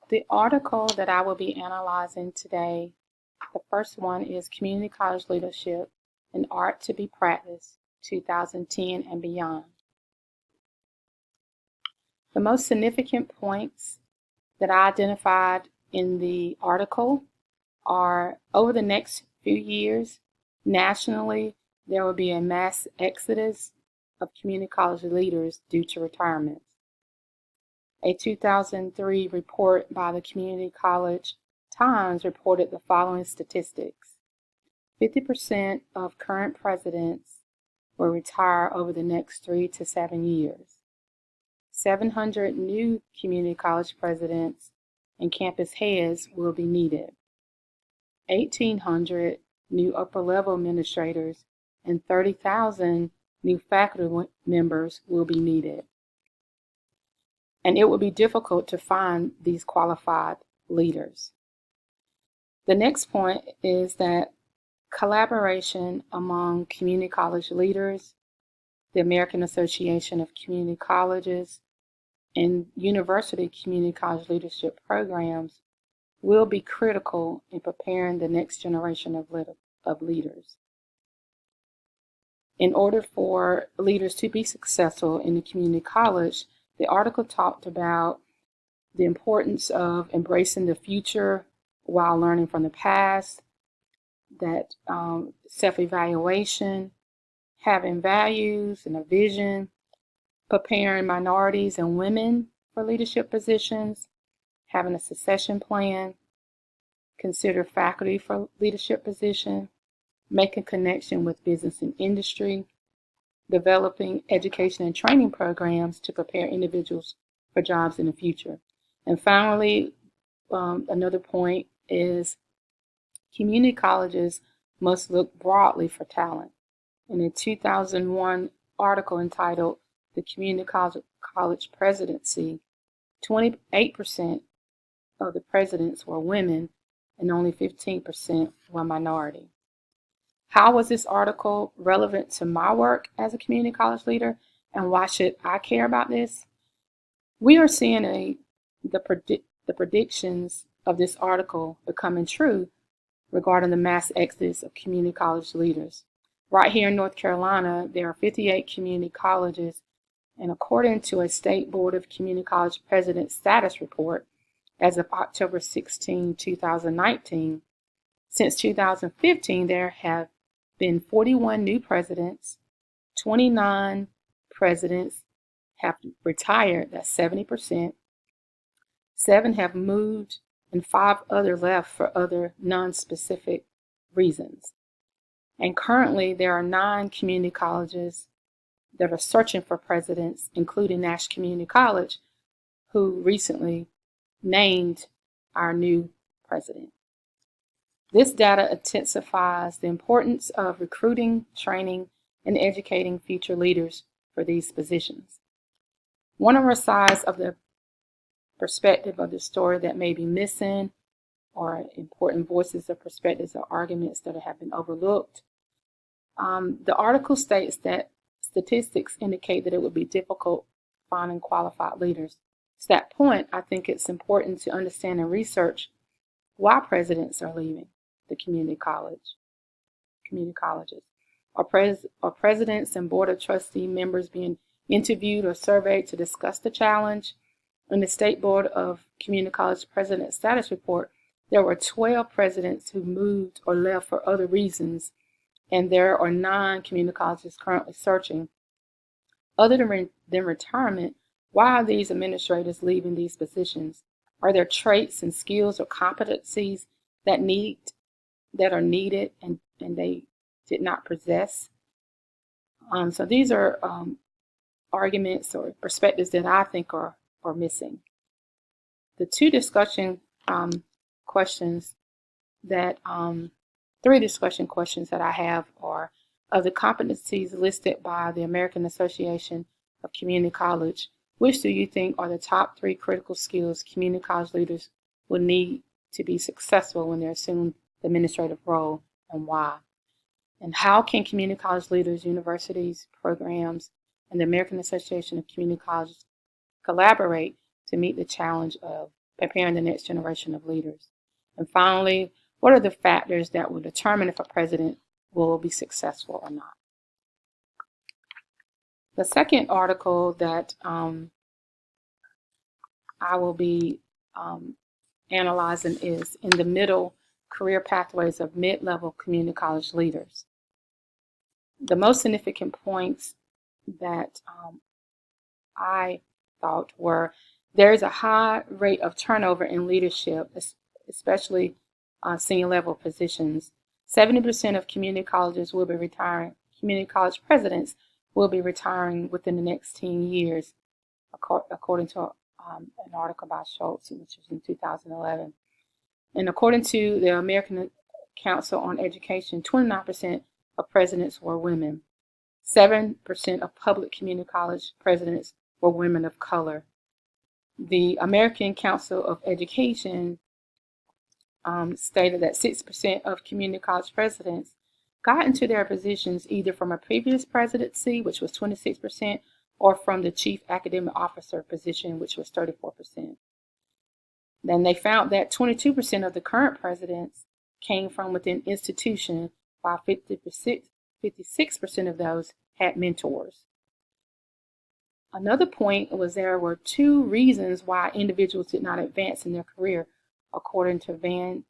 The article that I will be analyzing today, the first one is Community College Leadership, an Art to be Practiced, 2010 and beyond. The most significant points that I identified in the article are over the next few years, nationally, there will be a mass exodus of community college leaders due to retirement. A 2003 report by the Community College Times reported the following statistics. 50% of current presidents will retire over the next 3 to 7 years. 700 new community college presidents and campus heads will be needed. 1,800 new upper-level administrators and 30,000 new faculty members will be needed. And it will be difficult to find these qualified leaders. The next point is that collaboration among community college leaders, the American Association of Community Colleges, and university community college leadership programs will be critical in preparing the next generation of leaders. In order for leaders to be successful in the community college, the article talked about the importance of embracing the future while learning from the past, that self-evaluation, having values and a vision, preparing minorities and women for leadership positions, having a succession plan, consider faculty for leadership position, making connection with business and industry, developing education and training programs to prepare individuals for jobs in the future. And finally, another point is community colleges must look broadly for talent. In a 2001 article entitled The Community College Presidency, 28% of the presidents were women and only 15% were minority. How was this article relevant to my work as a community college leader, and why should I care about this? We are seeing the predictions of this article becoming true regarding the mass exodus of community college leaders. Right here in North Carolina, there are 58 community colleges, and according to a State Board of Community College President Status Report, as of October 16, 2019, since 2015, there have been 41 new presidents, 29 presidents have retired, that's 70%, 7 have moved, and 5 others left for other non-specific reasons. And currently, there are 9 community colleges that are searching for presidents, including Nash Community College, who recently named our new president. This data intensifies the importance of recruiting, training, and educating future leaders for these positions. One of our sides of the perspective of the story that may be missing, or important voices or perspectives or arguments that have been overlooked. The article states that statistics indicate that it would be difficult finding qualified leaders. To that point, I think it's important to understand and research why presidents are leaving the community colleges. Are presidents and board of trustee members being interviewed or surveyed to discuss the challenge? In the State Board of Community College President Status Report, there were 12 presidents who moved or left for other reasons, and there are 9 community colleges currently searching. Other than retirement, why are these administrators leaving these positions? Are there traits and skills or competencies that are needed and they did not possess? So these are arguments or perspectives that I think are missing. The 2 discussion questions that 3 discussion questions that I have are: of the competencies listed by the American Association of Community College, which do you think are the top 3 critical skills community college leaders will need to be successful when they assume the administrative role, and why? And how can community college leaders, universities, programs, and the American Association of Community Colleges collaborate to meet the challenge of preparing the next generation of leaders. And finally, what are the factors that will determine if a president will be successful or not? The second article that I will be analyzing is in the middle career pathways of mid-level community college leaders. The most significant points that I thought were there is a high rate of turnover in leadership, especially senior level positions. 70% of community colleges will be retiring. Community college presidents will be retiring within the next 10 years, according to an article by Schultz, which was in 2011. And according to the American Council on Education, 29% of presidents were women. 7% of public community college presidents were women of color. The American Council of Education stated that 6% of community college presidents got into their positions either from a previous presidency, which was 26%, or from the chief academic officer position, which was 34%. Then they found that 22% of the current presidents came from within institutions, while 56% of those had mentors. Another point was there were 2 reasons why individuals did not advance in their career, according to Van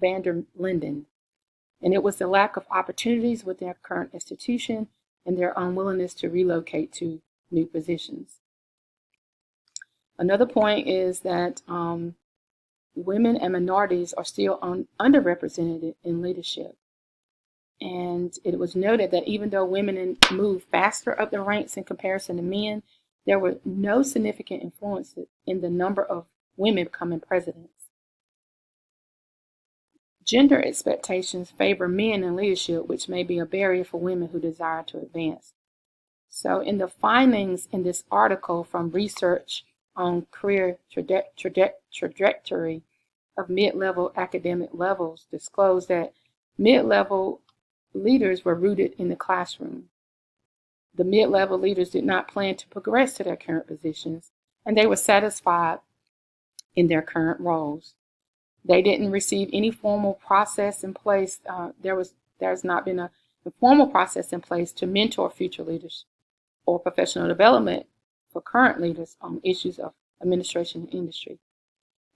der Linden. And it was the lack of opportunities with their current institution and their unwillingness to relocate to new positions. Another point is that women and minorities are still underrepresented in leadership. And it was noted that even though women moved faster up the ranks in comparison to men, there were no significant influences in the number of women becoming presidents. Gender expectations favor men in leadership, which may be a barrier for women who desire to advance. So in the findings in this article from research on career trajectory of mid-level academic levels disclosed that mid-level leaders were rooted in the classroom. The mid-level leaders did not plan to progress to their current positions, and they were satisfied in their current roles. They didn't receive any formal process in place. There's not been a formal process in place to mentor future leaders or professional development for current leaders on issues of administration and industry.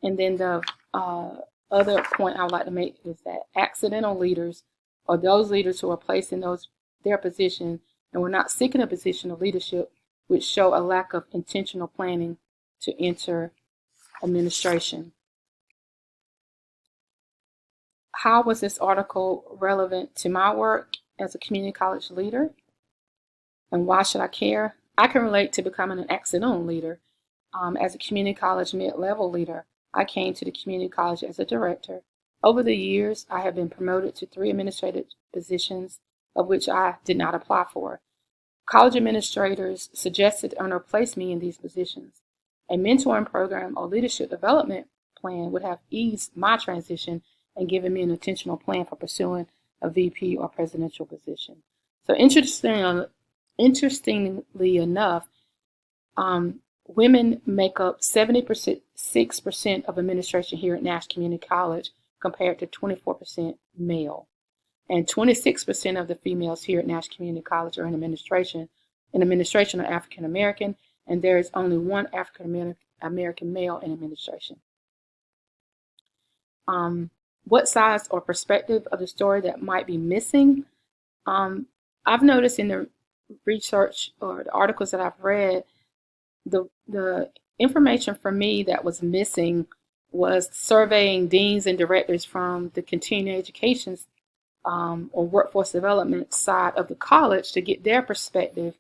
And then the other point I would like to make is that accidental leaders are those leaders who are placed in their position and were not seeking a position of leadership, which show a lack of intentional planning to enter administration. How was this article relevant to my work as a community college leader? And why should I care? I can relate to becoming an accidental leader. As a community college mid-level leader, I came to the community college as a director. Over the years, I have been promoted to 3 administrative positions, of which I did not apply for. College administrators suggested or placed me in these positions. A mentoring program or leadership development plan would have eased my transition and given me an intentional plan for pursuing a VP or presidential position. So interestingly enough, women make up 76% of administration here at Nash Community College compared to 24% male. And 26% of the females here at Nash Community College are in administration. In administration are African American, and there is only 1 African American male in administration. What size or perspective of the story that might be missing? I've noticed in the research or the articles that I've read, the information for me that was missing was surveying deans and directors from the continuing education or workforce development side of the college to get their perspective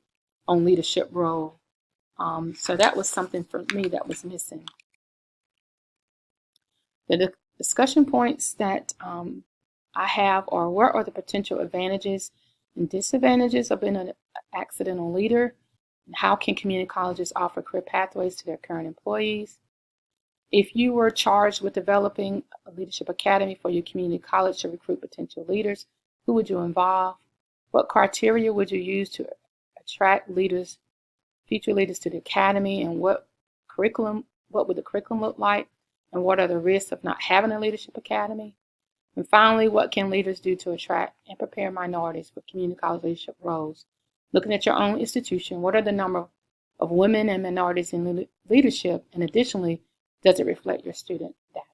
on leadership role. So that was something for me that was missing. The discussion points that I have are what are the potential advantages and disadvantages of being an accidental leader? And how can community colleges offer career pathways to their current employees? If you were charged with developing a leadership academy for your community college to recruit potential leaders, who would you involve? What criteria would you use to attract leaders, future leaders to the academy, and what would the curriculum look like? And what are the risks of not having a leadership academy? And finally, what can leaders do to attract and prepare minorities for community college leadership roles? Looking at your own institution, what are the number of women and minorities in leadership? And additionally, does it reflect your student data?